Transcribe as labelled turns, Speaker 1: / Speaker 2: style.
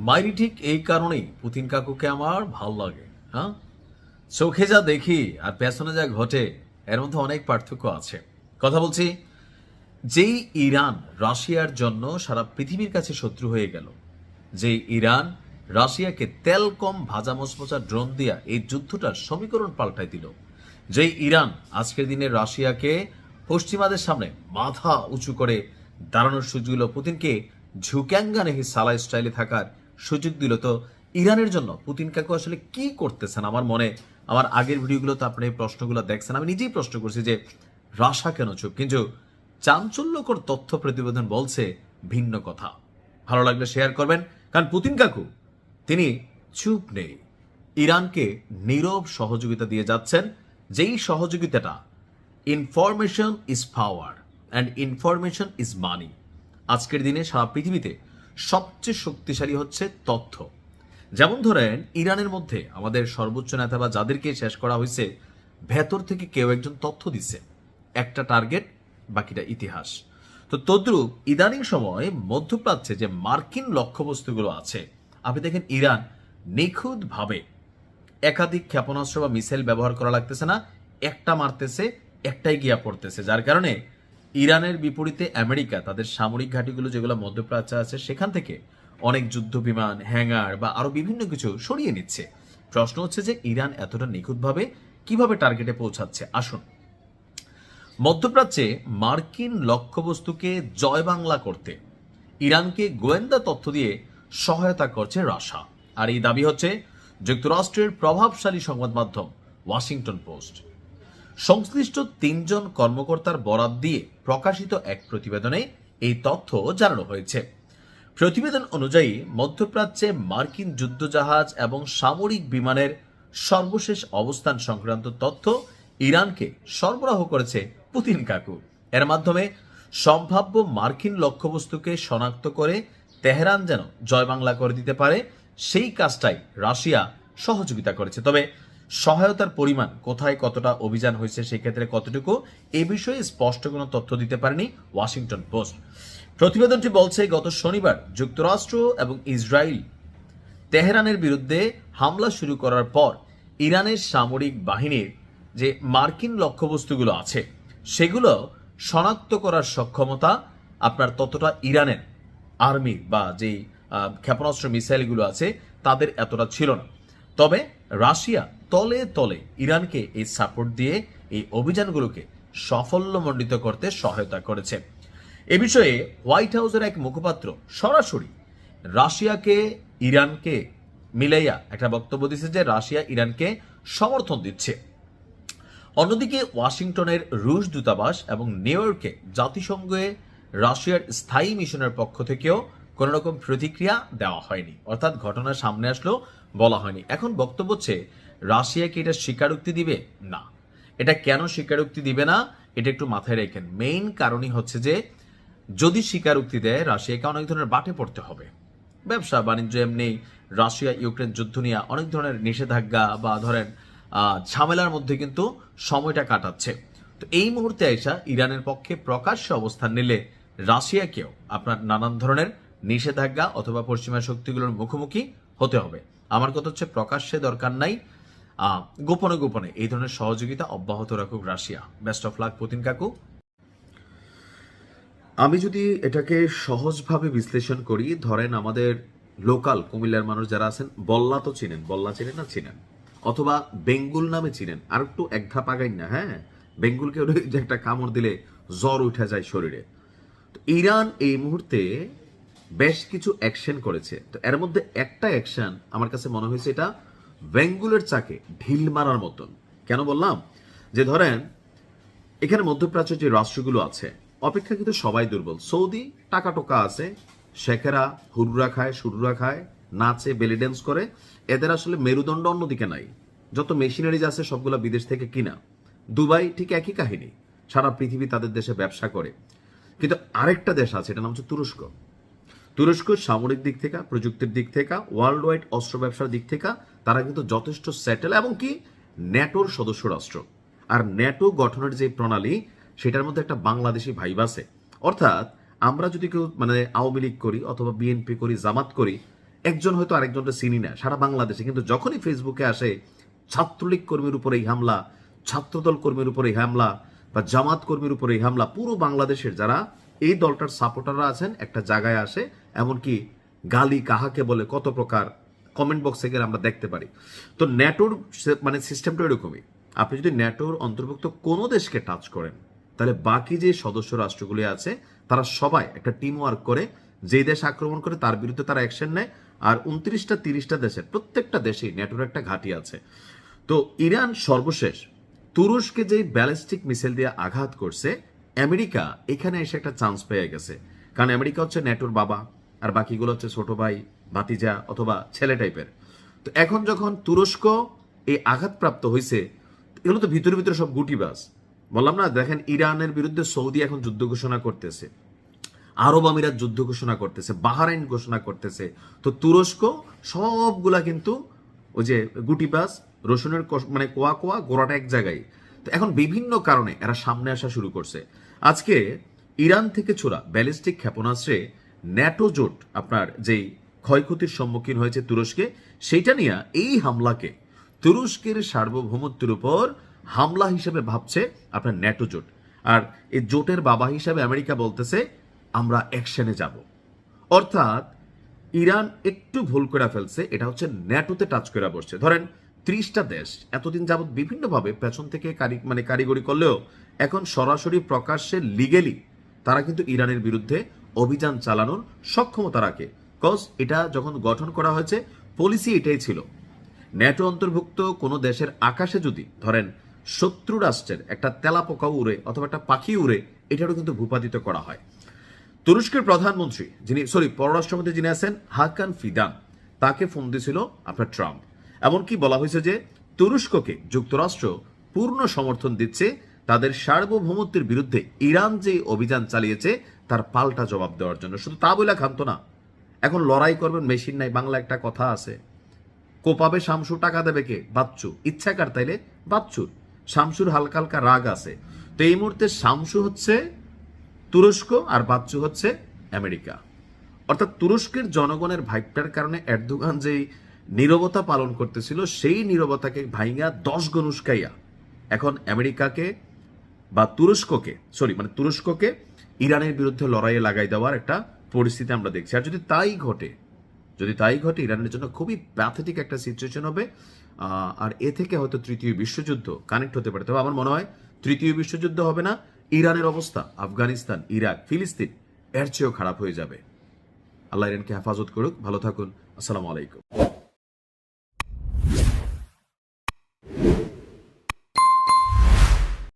Speaker 1: মাইরি ঠিক এই কারণেই পুতিন কাকুকে আমার ভাল লাগে। হ্যাঁ, চোখে যা দেখি আর পেছনে যা ঘটে এর মধ্যে অনেক পার্থক্য আছে। কথা বলছি, যেই ইরান রাশিয়ার জন্য সারা পৃথিবীর কাছে শত্রু হয়ে গেল, যেই ইরান রাশিয়াকে তেল কম ভাজা মচমচা ড্রোন দিয়া এই যুদ্ধটার সমীকরণ পাল্টাই দিল, যেই ইরান আজকের দিনে রাশিয়াকে পশ্চিমাদের সামনে মাথা উঁচু করে দাঁড়ানোর সুযোগ দিল, পুতিনকে ঝুক্যাঙ্গা নেহি সালা স্টাইলে থাকার সুযোগ দিল, তো ইরানের জন্য পুতিন কাকু আসলে কি করতেছেন? আমার মনে, আমার আগের ভিডিওগুলোতে আপনি এই প্রশ্নগুলো দেখছেন, আমি নিজেই প্রশ্ন করছি যে রাশা কেন চুপ? কিন্তু চাঞ্চল্যকর তথ্য প্রতিবেদন বলছে ভিন্ন কথা। ভালো লাগলে শেয়ার করবেন, কারণ পুতিন কাকু তিনি চুপ নেই, ইরানকে নীরব সহযোগিতা দিয়ে যাচ্ছেন, যেই সহযোগিতাটা information is power and information is money. আজকের দিনে সারা পৃথিবীতে সবচেয়ে শক্তিশালী হচ্ছে তথ্য। যেমন ধরেন, ইরানের মধ্যে আমাদের সর্বোচ্চ নেতা বা যাদেরকে শেষ করা হয়েছে, ভেতর থেকে কেউ একজন তথ্য দিচ্ছে, একটা টার্গেট, বাকিটা ইতিহাস। তো তদ্রুপ ইদানিং সময় মধ্যপ্রাচ্যে যে মার্কিন লক্ষ্যবস্তুগুলো আছে, আপনি দেখেন ইরান নিখুঁতভাবে একাধিক ক্ষেপণাস্ত্র বা মিসাইল ব্যবহার করা লাগতেছে না, একটা মারতেছে, একটাই গিয়া পড়তেছে, যার কারণে ইরানের বিপরীতে আমেরিকা তাদের সামরিক ঘাঁটিগুলো যেগুলো মধ্যপ্রাচ্যে আছে সেখান থেকে অনেক যুদ্ধ বিমান, হ্যাঙ্গার বা আরো বিভিন্ন কিছু সরিয়ে নিচ্ছে। প্রশ্ন হচ্ছে যে ইরান এতটা নিখুঁতভাবে কিভাবে টার্গেটে পৌঁছাচ্ছে? আসুন, মধ্যপ্রাচ্যে মার্কিন লক্ষ্যবস্তুকে জয় বাংলা করতে ইরানকে গোয়েন্দা তথ্য দিয়ে সহায়তা করছে রাশিয়া। আর এই দাবি হচ্ছে যুক্তরাষ্ট্রের প্রভাবশালী সংবাদ মাধ্যম ওয়াশিংটন পোস্ট। সংশ্লিষ্ট ৩ জন কর্মকর্তার বরাত দিয়ে প্রকাশিত এক প্রতিবেদনে এই তথ্য জানানো হয়েছে। প্রতিবেদন অনুযায়ী মধ্যপ্রাচ্যে মার্কিন যুদ্ধজাহাজ এবং সামরিক বিমানের সর্বশেষ অবস্থান সংক্রান্ত তথ্য ইরানকে সরবরাহ করেছে পুতিন কাকু। এর মাধ্যমে সম্ভাব্য মার্কিন লক্ষ্যবস্তুকে শনাক্ত করে তেহরান যেন জয় বাংলা করে দিতে পারে, সেই কাজটাই রাশিয়া সহযোগিতা করেছে। তবে সহায়তার পরিমাণ, কোথায় কতটা অভিযান হয়েছে, সেক্ষেত্রে কতটুকু, এ বিষয়ে স্পষ্ট কোনো তথ্য দিতে পারেনি ওয়াশিংটন পোস্ট। প্রতিবেদনটি বলছে, গত শনিবার যুক্তরাষ্ট্র এবং ইসরায়েল তেহরানের বিরুদ্ধে হামলা শুরু করার পর ইরানের সামরিক বাহিনীর যে মার্কিন লক্ষ্যবস্তুগুলো আছে সেগুলো শনাক্ত করার সক্ষমতা আপনার ততটা ইরানের আর্মি বা যেই ক্ষেপণাস্ত্র মিসাইলগুলো আছে তাদের এতটা ছিল না। তবে রাশিয়া তলে তলে ইরানকে এই সাপোর্ট দিয়ে এই অভিযানগুলোকে সাফল্যমণ্ডিত করতে সহায়তা করেছে। এ বিষয়ে হোয়াইট হাউসের এক মুখপাত্র সরাসরি রাশিয়াকে ইরানকে মিলাইয়া একটা বক্তব্য দিচ্ছে যে রাশিয়া ইরানকে সমর্থন দিচ্ছে। অন্যদিকে ওয়াশিংটনের রুশ দূতাবাস এবং নিউ ইয়র্কে জাতিসংঘে রাশিয়ার স্থায়ী মিশনের পক্ষ থেকেও কোনো রকম প্রতিক্রিয়া দেওয়া হয়নি, অর্থাৎ ঘটনা সামনে আসলেও বলা হয়নি। এখন বক্তব্য হচ্ছে রাশিয়া কি এটা স্বীকারোক্তি দিবে? না। এটা কেন স্বীকারোক্তি দিবে না এটা একটু মাথায় রেখেন। মেইন কারণই হচ্ছে যে যদি স্বীকারোক্তি দেয় রাশিয়াকে অনেক ধরনের বাটে পড়তে হবে। ব্যবসা বাণিজ্য এমনি, রাশিয়া ইউক্রেন যুদ্ধ নিয়ে অনেক ধরনের নিষেধাজ্ঞা বা ধরেন ঝামেলার মধ্যে কিন্তু সময়টা কাটাচ্ছে। তো এই মুহূর্তে এসা ইরানের পক্ষে প্রকাশ্যে অবস্থান নিলে রাশিয়াকেও আপনার নানান ধরনের নিষেধাজ্ঞা অথবা পশ্চিমা শক্তিগুলোর মুখোমুখি হতে হবে। আমার কথা হচ্ছে প্রকাশ্যে দরকার নাই, গোপনে গোপনে এই ধরনের সহযোগিতা অব্যাহত রাখুক Russia. Best of luck Putin কাকু। আমি যদি এটাকে সহজভাবে বিশ্লেষণ করি, ধরেন আমাদের লোকাল কুমিল্লার মানুষ যারা আছেন, বল্লা তো চিনেন, বল্লা চিনেন না? চিনেন, অথবা বেঙ্গুল নামে চিনেন, আর একটু এক ধাপ আগাই না, হ্যাঁ, বেঙ্গুলকে যে একটা কামড় দিলে জ্বর উঠে যায় শরীরে। তো ইরান এই মুহূর্তে বেশ কিছু অ্যাকশন করেছে। তো এর মধ্যে একটা অ্যাকশন আমার কাছে মনে হয়েছে এটা বেঙ্গুলের চাকে ঢিল মারার মতন। কেন বললাম? যে ধরেন এখানে মধ্যপ্রাচ্যের যে রাষ্ট্রগুলো আছে অপেক্ষাকৃত সবাই দুর্বল। সৌদি টাকা টোকা আছে, শেখেরা হুরুরা খায়, সুরুরা খায়, নাচে, বেলি ড্যান্স করে, এদের আসলে মেরুদণ্ড অন্যদিকে নাই। যত মেশিনারিজ আছে সবগুলো বিদেশ থেকে কিনা। দুবাই ঠিক একই কাহিনী, সারা পৃথিবী তাদের দেশে ব্যবসা করে। কিন্তু আরেকটা দেশ আছে, এটা নাম হচ্ছে তুরস্ক। তুরস্ক সামরিক দিক থেকে, প্রযুক্তির দিক থেকে, ওয়ার্ল্ড ওয়াইড অস্ত্র ব্যবসার দিক থেকে তারা কিন্তু যথেষ্ট সেটেল এবং কি ন্যাটোর সদস্য রাষ্ট্র। আর ন্যাটো গঠনের যে প্রণালী সেটার মধ্যে একটা বাংলাদেশি ভাইব আছে। অর্থাৎ আমরা যদি কেউ মানে আওয়ামী লীগ করি অথবা বিএনপি করি, জামাত করি,
Speaker 2: একজন হয়তো আরেকজনটা চিনি না সারা বাংলাদেশে, কিন্তু যখনই ফেসবুকে আসে ছাত্রলীগ কর্মীর উপরে এই হামলা, ছাত্রদল কর্মীর উপরে এই হামলা, বা জামাত কর্মীর উপরে এই হামলা, পুরো বাংলাদেশের যারা এই দলটার সাপোর্টাররা আছেন একটা জায়গায় আসে, এমনকি গালি কাহাকে বলে কত প্রকার কমেন্ট বক্সে গেলে আমরা দেখতে পারি। তো ন্যাটোর মানে সিস্টেমটা এরকমই, আপনি যদি ন্যাটোর অন্তর্ভুক্ত কোনো দেশকে টাচ করেন তাহলে বাকি যে সদস্য রাষ্ট্রগুলি আছে তারা সবাই একটা টিম ওয়ার্ক করে, যেই দেশ আক্রমণ করে তার বিরুদ্ধে তারা অ্যাকশন নেয়। আর 29-30টা দেশের প্রত্যেকটা দেশেই ন্যাটোর একটা ঘাঁটি আছে। তো ইরান সর্বশেষ তুরস্কে যে ব্যালিস্টিক মিসাইল দিয়ে আঘাত করছে, আমেরিকা এখানে এসে একটা চান্স পেয়ে গেছে, কারণ আমেরিকা হচ্ছে ন্যাটোর বাবা আর বাকিগুলো হচ্ছে ছোট ভাই, ভাতিজা অথবা ছেলে টাইপের। তো এখন যখন তুরস্ক এই আঘাতপ্রাপ্ত হয়েছে, এগুলো তো ভিতরে ভিতরে সব গুটিবাজ। বললাম না, দেখেন ইরানের বিরুদ্ধে সৌদি এখন যুদ্ধ ঘোষণা করতেছে, আরব আমিরাত যুদ্ধ ঘোষণা করতেছে, বাহরাইন ঘোষণা করতেছে। তো তুরস্ক সবগুলা কিন্তু ওই যে গুটিবাজ, রসুনের মানে কোয়া কোয়া গোড়াটা এক জায়গায়। তো এখন বিভিন্ন কারণে এরা সামনে আসা শুরু করছে। আজকে ইরান থেকে ছোড়া ব্যালিস্টিক ক্ষেপণাস্ত্রে ন্যাটো জোট আপনার যেই ক্ষয়ক্ষতির সম্মুখীন হয়েছে তুরস্কে, সেইটা নিয়ে এই হামলাকে তুরস্কের সার্বভৌমত্বের উপর হামলা হিসেবে ভাবছে আপনার ন্যাটো জোট। আর এই জোটের বাবা হিসাবে আমেরিকা বলতেছে আমরা অ্যাকশনে যাব। অর্থাৎ ইরান একটু ভুল করে ফেলছে, এটা হচ্ছে ন্যাটোতে টাচ করে বসছে। ধরেন 30টা দেশ এতদিন যাবৎ বিভিন্নভাবে পেছন থেকে কারিগরি করলেও এখন সরাসরি প্রকাশ্যে লিগেলি তারা কিন্তু ইরানের বিরুদ্ধে অভিযান চালানোর সক্ষমতা রাখে। কজ এটা যখন গঠন করা হয়েছে পলিসি এটাই ছিল, ন্যাটো অন্তর্ভুক্ত কোনো দেশের আকাশে যদি ধরেন শত্রু রাষ্ট্রের একটা তেলাপোকা উড়ে অথবা একটা পাখি উড়ে, এটারও কিন্তু ভূপাতিত করা হয়। তুরস্কের প্রধানমন্ত্রী পররাষ্ট্রমন্ত্রী যিনি আছেন হাকান ফিদান, তাকে ফোন দিয়েছিল আপনার ট্রাম্প। এমনকি বলা হয়েছে যে তুরস্ককে যুক্তরাষ্ট্র পূর্ণ সমর্থন দিচ্ছে তাদের সার্বভৌমত্বের বিরুদ্ধে ইরান যে অভিযান চালিয়েছে তার পাল্টা জবাব দেওয়ার জন্য। শুধু তা বলে খান্ত না, এখন লড়াই করবেন মেশিন নাই। বাংলা একটা কথা আছে, কোপাবে শামসু টাকা দেবে কে? বাচ্চু। ইচ্ছাকার তাইলে বাচ্চুর। শামসুর হালকা হালকা রাগ আছে। তো এই মুহূর্তে শামসু হচ্ছে তুরস্ক আর বাচ্চু হচ্ছে আমেরিকা। অর্থাৎ তুরস্কের জনগণের ভাইবটার কারণে এরদোগান যেই নীরবতা পালন করতেছিল, সেই নীরবতাকে ভাইঙ্গা 10 গুণ উস্কাইয়া এখন আমেরিকাকে বা তুরস্ককে ইরানের বিরুদ্ধে লড়াইয়ে লাগাই দেওয়ার একটা পরিস্থিতি আমরা দেখছি। আর যদি তাই ঘটে ইরানের জন্য খুবই প্যাথেটিক একটা সিচুয়েশন হবে। আর এ থেকে হয়তো তৃতীয় বিশ্বযুদ্ধ কানেক্ট হতে পারে। তবে আমার মনে হয় তৃতীয় বিশ্বযুদ্ধ হবে না, ইরানের অবস্থা আফগানিস্তান, ইরাক, ফিলিস্তিন এর চেয়েও খারাপ হয়ে যাবে। আল্লাহ ইরানকে হেফাজত করুক। ভালো থাকুন। আসসালামু আলাইকুম।